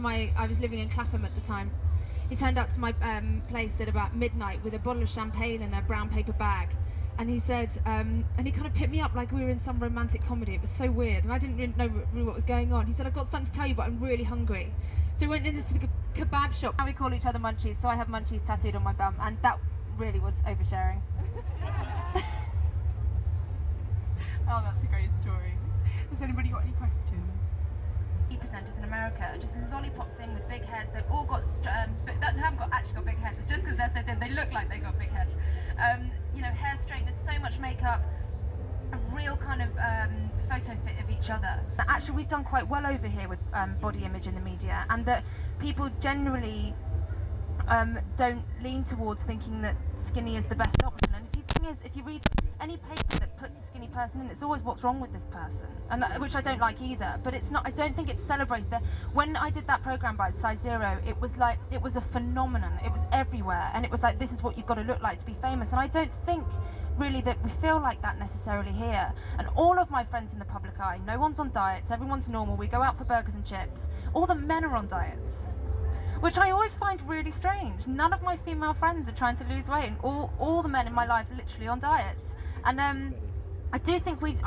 to I was living in Clapham at the time. He turned up to my place at about midnight with a bottle of champagne and a brown paper bag. And he said, and he kind of picked me up like we were in some romantic comedy. It was so weird, and I didn't really know what was going on. He said, I've got something to tell you, but I'm really hungry. So we went into this kebab shop. Now we call each other Munchies, so I have Munchies tattooed on my bum, and that really was oversharing. Oh, that's a great story. Has anybody got any questions? Presenters in America are just a lollipop thing with big heads. They've all got that haven't actually got big heads. It's just because they're so thin. They look like they got big heads. You know, hair straighteners, so much makeup, a real kind of photo fit of each other. Actually, we've done quite well over here with body image in the media, and that people generally don't lean towards thinking that skinny is the best option. And if you read any paper that puts a skinny person in, it's always what's wrong with this person, and which I don't like either. But it's not. I don't think it's celebrated. When I did that program by Size Zero, it was a phenomenon. It was everywhere, and it was like, this is what you've got to look like to be famous. And I don't think really that we feel like that necessarily here. And all of my friends in the public eye, no one's on diets. Everyone's normal. We go out for burgers and chips. All the men are on diets, which I always find really strange. None of my female friends are trying to lose weight, and all the men in my life are literally on diets. And I do think we've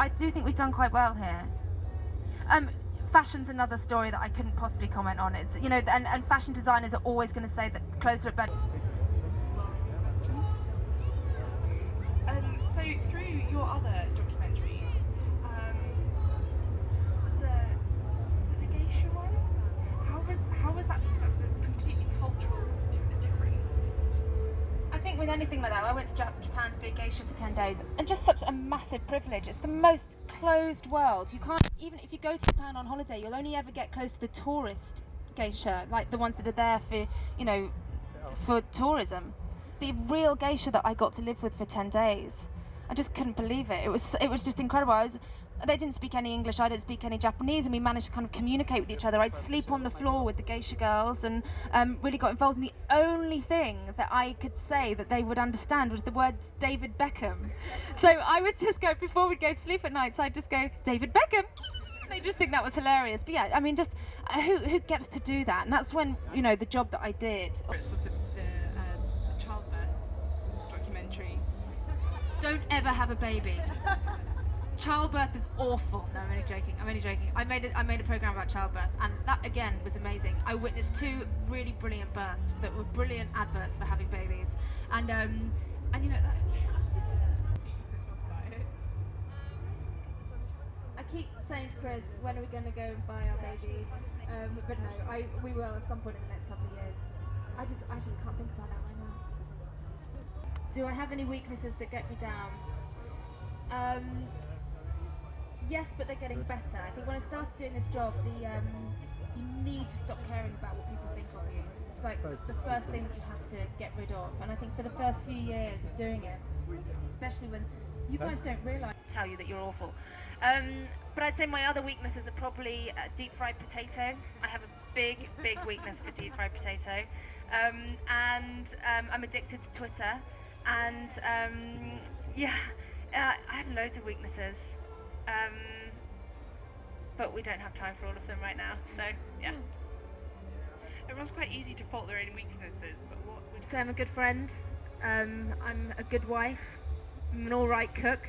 done quite well here. Fashion's another story that I couldn't possibly comment on. It's, you know, and fashion designers are always going to say that clothes look better. So through your other documentaries, was the geisha one? How was that? That was a completely cultural difference. I think with anything like that, I went to Japan to be a geisha for 10 days, and just such a massive privilege. It's the most closed world. You can't, even if you go to Japan on holiday, you'll only ever get close to the tourist geisha, like the ones that are there for, you know, for tourism. The real geisha that I got to live with for 10 days, I just couldn't believe it. It was just incredible. They didn't speak any English, I didn't speak any Japanese, and we managed to kind of communicate with each other. I'd sleep on the floor with the geisha girls, and really got involved. And the only thing that I could say that they would understand was the words David Beckham. So I would just go, before we'd go to sleep at night, so I'd just go, David Beckham. They just think that was hilarious. But yeah, I mean, just who gets to do that? And that's when, you know, the job that I did. It was the childbirth documentary. Don't ever have a baby. Childbirth is awful. No, I'm only joking. I made a program about childbirth, and that again was amazing. I witnessed 2 really brilliant births that were brilliant adverts for having babies, and you know, I keep saying to Chris, when are we going to go and buy our babies? But no, we will at some point in the next couple of years. I just can't think about that right now. Do I have any weaknesses that get me down? Yes, but they're getting better. I think when I started doing this job, you need to stop caring about what people think of you. It's like the first thing that you have to get rid of. And I think for the first few years of doing it, especially when you guys don't realise, tell you that you're awful. But I'd say my other weaknesses are probably deep fried potato. I have a big weakness for deep fried potato. And I'm addicted to Twitter. And yeah, I have loads of weaknesses. But we don't have time for all of them right now, so yeah. Everyone's quite easy to fault their own weaknesses, but what would you So I'm a good friend, I'm a good wife, I'm an alright cook.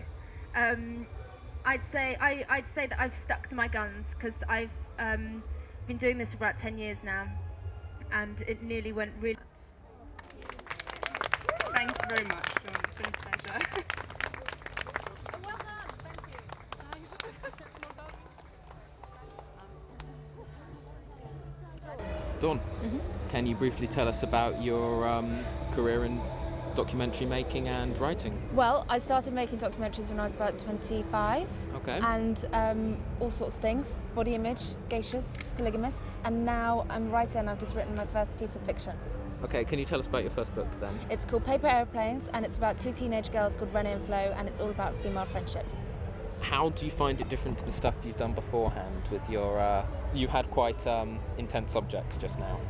I'd say that I've stuck to my guns, because I've been doing this for about 10 years now, and it nearly went really... Thank you very much, Dawn. It's been a pleasure. Well done, thank you. Dawn, can you briefly tell us about your career in documentary making and writing? Well, I started making documentaries when I was about 25. Okay. And all sorts of things, body image, geishas, polygamists, and now I'm a writer and I've just written my first piece of fiction. Okay, can you tell us about your first book then? It's called Paper Aeroplanes, and it's about 2 teenage girls called Renee and Flo, and it's all about female friendship. How do you find it different to the stuff you've done beforehand with your, you had quite intense subjects just now.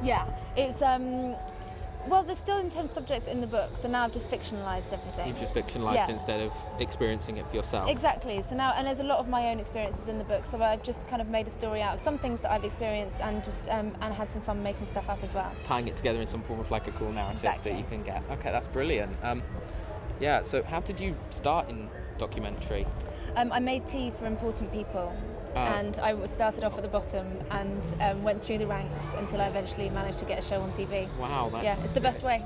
Yeah, it's Well, there's still intense subjects in the book, so now I've just fictionalised everything. You've just fictionalised Yeah. instead of experiencing it for yourself. Exactly. So now, and there's a lot of my own experiences in the book, so I've just kind of made a story out of some things that I've experienced, and just and had some fun making stuff up as well. Tying it together in some form of like a cool narrative Exactly. that you can get. Okay, that's brilliant. Yeah, so how did you start in documentary? I made tea for important people, and I started off at the bottom and went through the ranks until I eventually managed to get a show on TV. Wow, that's... Yeah, it's the best way.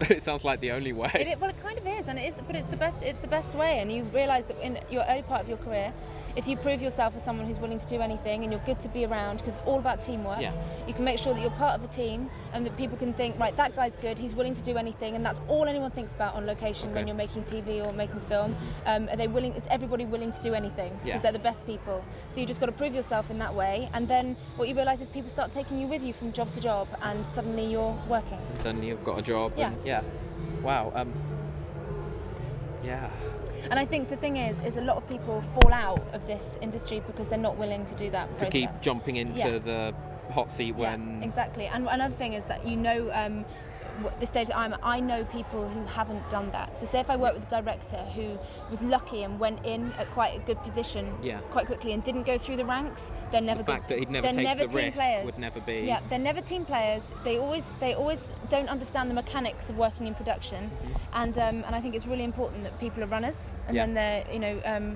It sounds like the only way. Well, it kind of is, and it is, but it's the best. It's the best way, and you realise that in your early part of your career, if you prove yourself as someone who's willing to do anything, and you're good to be around, because it's all about teamwork. Yeah. You can make sure that you're part of a team, and that people can think, right, that guy's good. He's willing to do anything, and that's all anyone thinks about on location when you're making TV or making film. Are they willing? Is everybody willing to do anything? Because Yeah. they're the best people. So you just got to prove yourself in that way, and then what you realise is people start taking you with you from job to job, and suddenly you're working. And suddenly you've got a job. Yeah. And, yeah. Wow. Yeah. And I think the thing is a lot of people fall out of this industry because they're not willing to do that To process. keep jumping into Yeah. the hot seat when... Yeah, exactly. And another thing is that the stage that I'm at, I know people who haven't done that. So say if I work with a director who was lucky and went in at quite a good position quite quickly and didn't go through the ranks, they're never The fact that he'd never they're take never the team risk players. would never be... Yeah, they're never team players. They always don't understand the mechanics of working in production, and I think it's really important that people are runners, and then they're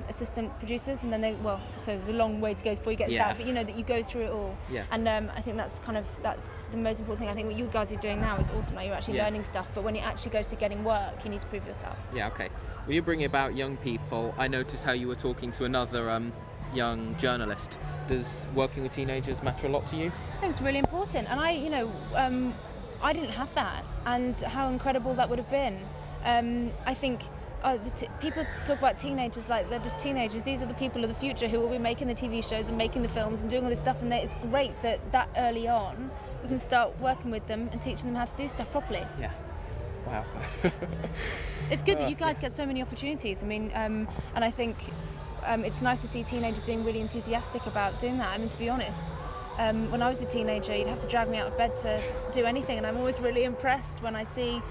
assistant producers, and then so there's a long way to go before you get to that, but that you go through it all. Yeah. And I think that's the most important thing. I think what you guys are doing now is awesome. Like, you're actually learning stuff, but when it actually goes to getting work, you need to prove yourself. Yeah, okay. When you're bringing about young people, I noticed how you were talking to another young journalist. Does working with teenagers matter a lot to you? I think it's really important, and I didn't have that, and how incredible that would have been. I think people talk about teenagers like they're just teenagers. These are the people of the future who will be making the TV shows and making the films and doing all this stuff, and it's great that early on we can start working with them and teaching them how to do stuff properly. Yeah. Wow. It's good that you guys get so many opportunities. I mean, and I think it's nice to see teenagers being really enthusiastic about doing that. I mean, to be honest, when I was a teenager, you'd have to drag me out of bed to do anything, and I'm always really impressed when I see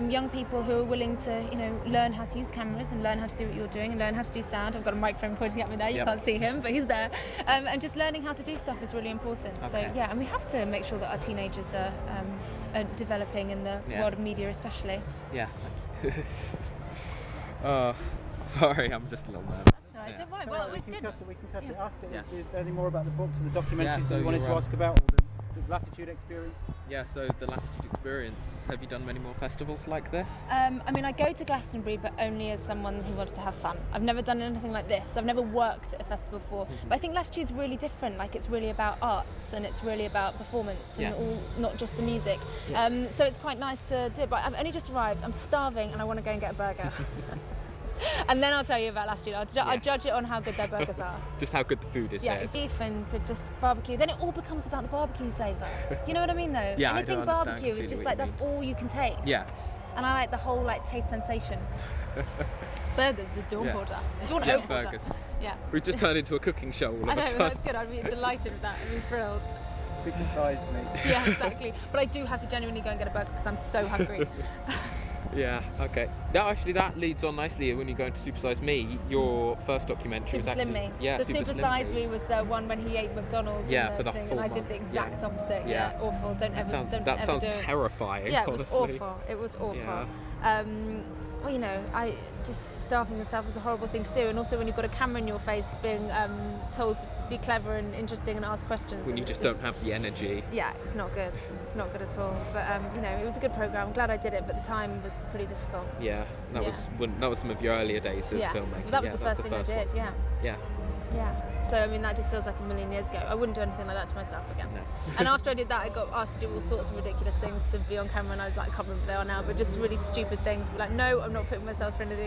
young people who are willing to, learn how to use cameras and learn how to do what you're doing and learn how to do sound. I've got a microphone pointing at me there. You can't see him, but he's there. And just learning how to do stuff is really important. Okay. So yeah, and we have to make sure that our teenagers are developing in the world of media, especially. Yeah. Oh, sorry, I'm just a little nervous. Sorry, don't worry. Well, we can cut it. Ask Yeah. is there any more about the books or the documentaries so that you wanted to you're, ask about, or the Latitude experience? Yeah, so the Latitude experience, have you done many more festivals like this? I mean, I go to Glastonbury, but only as someone who wants to have fun. I've never done anything like this. I've never worked at a festival before. But I think Latitude's really different. Like, it's really about arts, and it's really about performance, and all, not just the music. So it's quite nice to do it. But I've only just arrived. I'm starving, and I want to go and get a burger. And then I'll tell you about Latitude. I'll judge it on how good their burgers are. Just how good the food is. Yeah, it's beef and for just barbecue. Then it all becomes about the barbecue flavour. You know what I mean, though? Yeah, Anything I do understand barbecue is just completely like what you that's all you can taste. Yeah. And I like the whole taste sensation. Burgers with Dawn Porter. Dawn Yeah, Oat Porter. burgers. Yeah. We've just turned into a cooking show all I of a know, sudden. that's good. I'd be delighted with that. I'd be thrilled. Supersize me. Yeah, exactly. But I do have to genuinely go and get a burger because I'm so hungry. Yeah, okay. Now, actually, that leads on nicely when you go into Super Size Me. Your first documentary was Super actually... Slim Me. Yeah, the Super Super Slim Size Me. Me was the one when he ate McDonald's. Yeah, and for the thing, full and I did month. the exact opposite. Yeah. Yeah, awful. Don't ever. That sounds do it. terrifying. Yeah, it was honestly. awful. It was awful. Yeah. Well, I just starving yourself is a horrible thing to do, and also when you've got a camera in your face, being told to be clever and interesting and ask questions. When you just don't have the energy. Yeah, it's not good. It's not good at all. But it was a good program. I'm glad I did it, but the time was pretty difficult. Yeah, that was some of your earlier days of filmmaking. That was the first thing I did. one. Yeah. Yeah. Yeah. So I mean that just feels like a million years ago. I wouldn't do anything like that to myself again. No. And after I did that, I got asked to do all sorts of ridiculous things to be on camera, and I was like, I can't remember what they are now, but just really stupid things. But like, no, I'm not putting myself through anything